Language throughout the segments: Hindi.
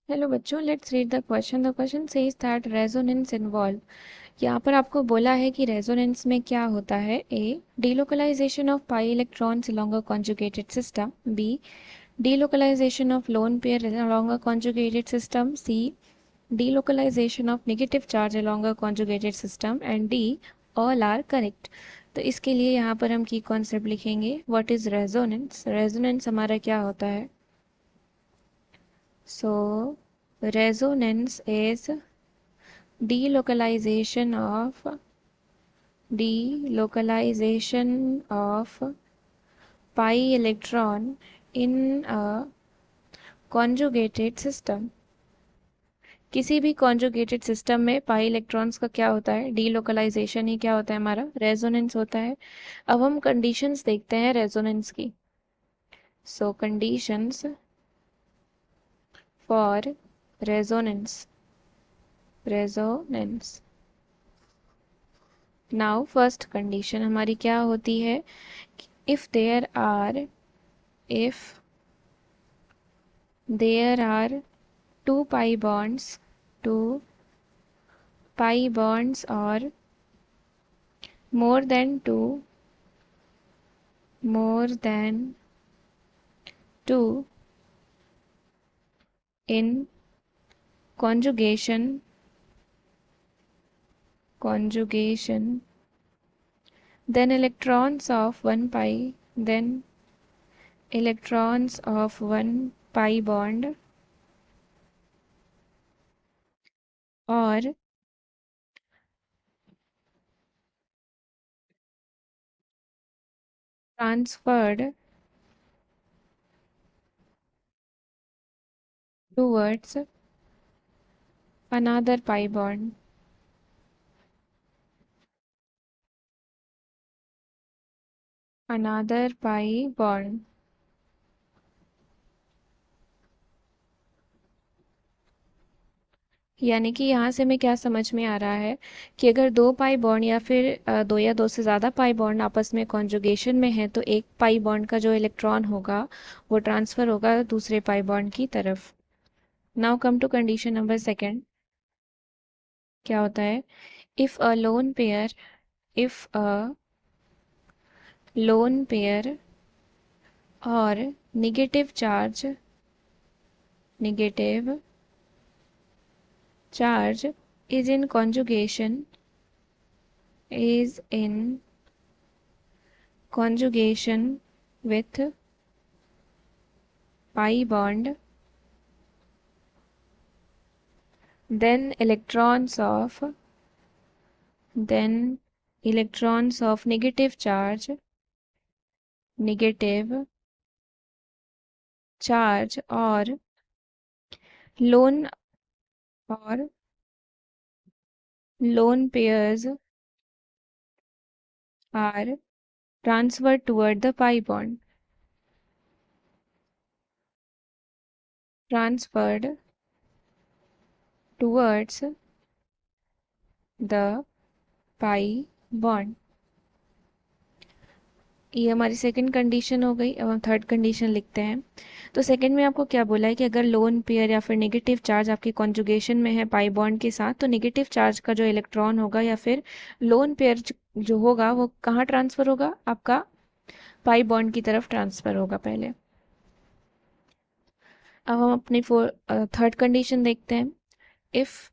हेलो बच्चों, let's read the question. The question says that resonance involve. यहाँ पर आपको बोला है कि रेजोनेंस में क्या होता है। A, delocalisation of pi electrons along a conjugated system. B, delocalization of lone pair along a conjugated system. C, delocalization of negative charge along a conjugated system. And D, all are correct. तो इसके लिए यहाँ पर हम की कॉन्सेप्ट लिखेंगे। What is resonance? रेजोनेंस हमारा क्या होता है? So resonance is delocalization of delocalization of pi electron in a conjugated system. किसी भी कॉन्जुगेटेड सिस्टम में पाई इलेक्ट्रॉन्स का क्या होता है? डीलोकलाइजेशन ही क्या होता है? हमारा रेजोनेंस होता है। अब हम कंडीशंस देखते हैं रेजोनेंस की। So conditions for resonance. Resonance. Now first condition हमारी क्या होती है? If if there are two pi bonds or more than two in conjugation, then electrons of one pi bond or transferred towards another pi bond. Another pi bond. यानी कि यहाँ से हमें क्या समझ में आ रहा है कि अगर दो पाई बॉन्ड या फिर दो या दो से ज़्यादा पाई बॉन्ड आपस में कॉन्जुगेशन में है तो एक पाई बॉन्ड का जो इलेक्ट्रॉन होगा वो ट्रांसफ़र होगा दूसरे पाई बॉन्ड की तरफ। Now come to condition number second. क्या होता है? If a lone pair or negative charge is in conjugation with pi bond, then electrons of negative charge और lone pairs are transferred toward the pi bond. Transferred towards the pi bond. ये हमारी सेकंड कंडीशन हो गई। अब हम थर्ड कंडीशन लिखते हैं। तो सेकंड में आपको क्या बोला है कि अगर लोन पेयर या फिर नेगेटिव चार्ज आपके कॉन्जुगेशन में है पाई बॉन्ड के साथ तो नेगेटिव चार्ज का जो इलेक्ट्रॉन होगा या फिर लोन पेयर जो होगा वो कहाँ ट्रांसफर होगा? आपका पाई बॉन्ड की तरफ ट्रांसफर होगा पहले। अब हम अपनी थर्ड कंडीशन देखते हैं। If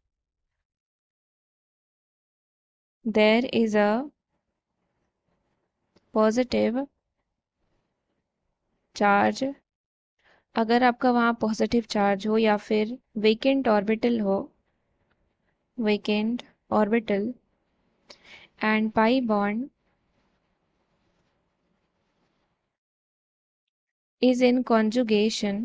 there is a positive charge, अगर आपका वहाँ पॉजिटिव चार्ज हो या फिर vacant orbital and pi bond is in conjugation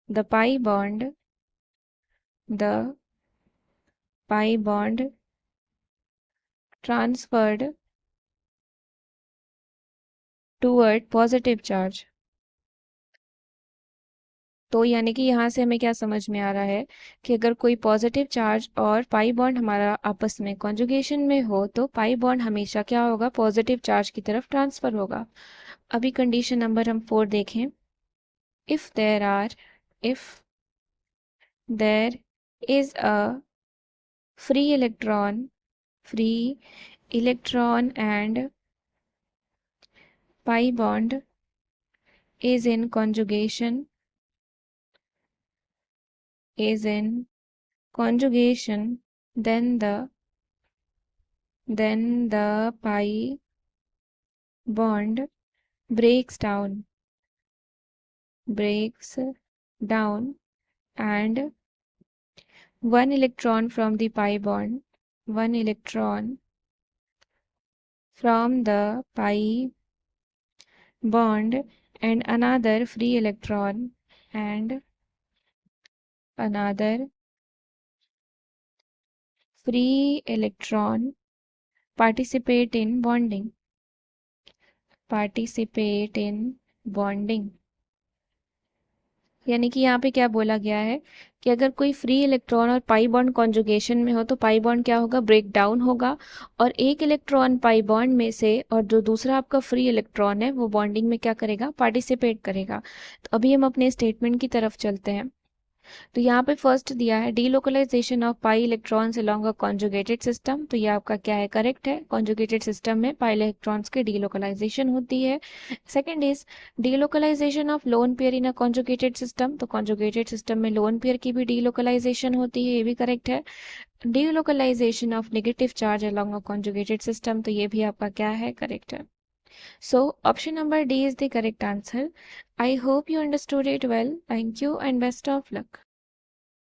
the the pi bond transferred toward positive charge। तो यानी कि यहाँ से हमें क्या समझ में आ रहा है कि अगर कोई पॉजिटिव चार्ज और पाई बॉन्ड हमारा आपस में कॉन्जुगेशन में हो तो पाई बॉन्ड हमेशा क्या होगा? पॉजिटिव चार्ज की तरफ ट्रांसफर होगा। अभी कंडीशन नंबर हम 4 देखें। If there is a free electron and pi bond is in conjugation then the pi bond breaks down and one electron from the pi bond and another free electron participate in bonding। यानी कि यहाँ पे क्या बोला गया है कि अगर कोई फ्री इलेक्ट्रॉन और पाई बॉन्ड कॉन्जुगेशन में हो तो पाई बॉन्ड क्या होगा, ब्रेक डाउन होगा, और एक इलेक्ट्रॉन पाई बॉन्ड में से और जो दूसरा आपका फ्री इलेक्ट्रॉन है वो बॉन्डिंग में क्या करेगा, पार्टिसिपेट करेगा। तो अभी हम अपने स्टेटमेंट की तरफ चलते हैं। तो यहाँ पे फर्स्ट दिया है delocalisation of pi electrons along a conjugated system. तो ये आपका क्या है, करेक्ट है। कॉन्जुगेटेड सिस्टम में पाई इलेक्ट्रॉन्स की डीलोकलाइजेशन होती है। Second is delocalisation of lone pair in a conjugated system. तो कॉन्जुगेटेड सिस्टम में लोन पेयर की भी डीलोकलाइजेशन होती है, ये भी करेक्ट है। Delocalisation of negative charge along a conjugated system, तो ये भी आपका क्या है, करेक्ट है। So option number D is the correct answer. I hope you understood it well. Thank you and best of luck.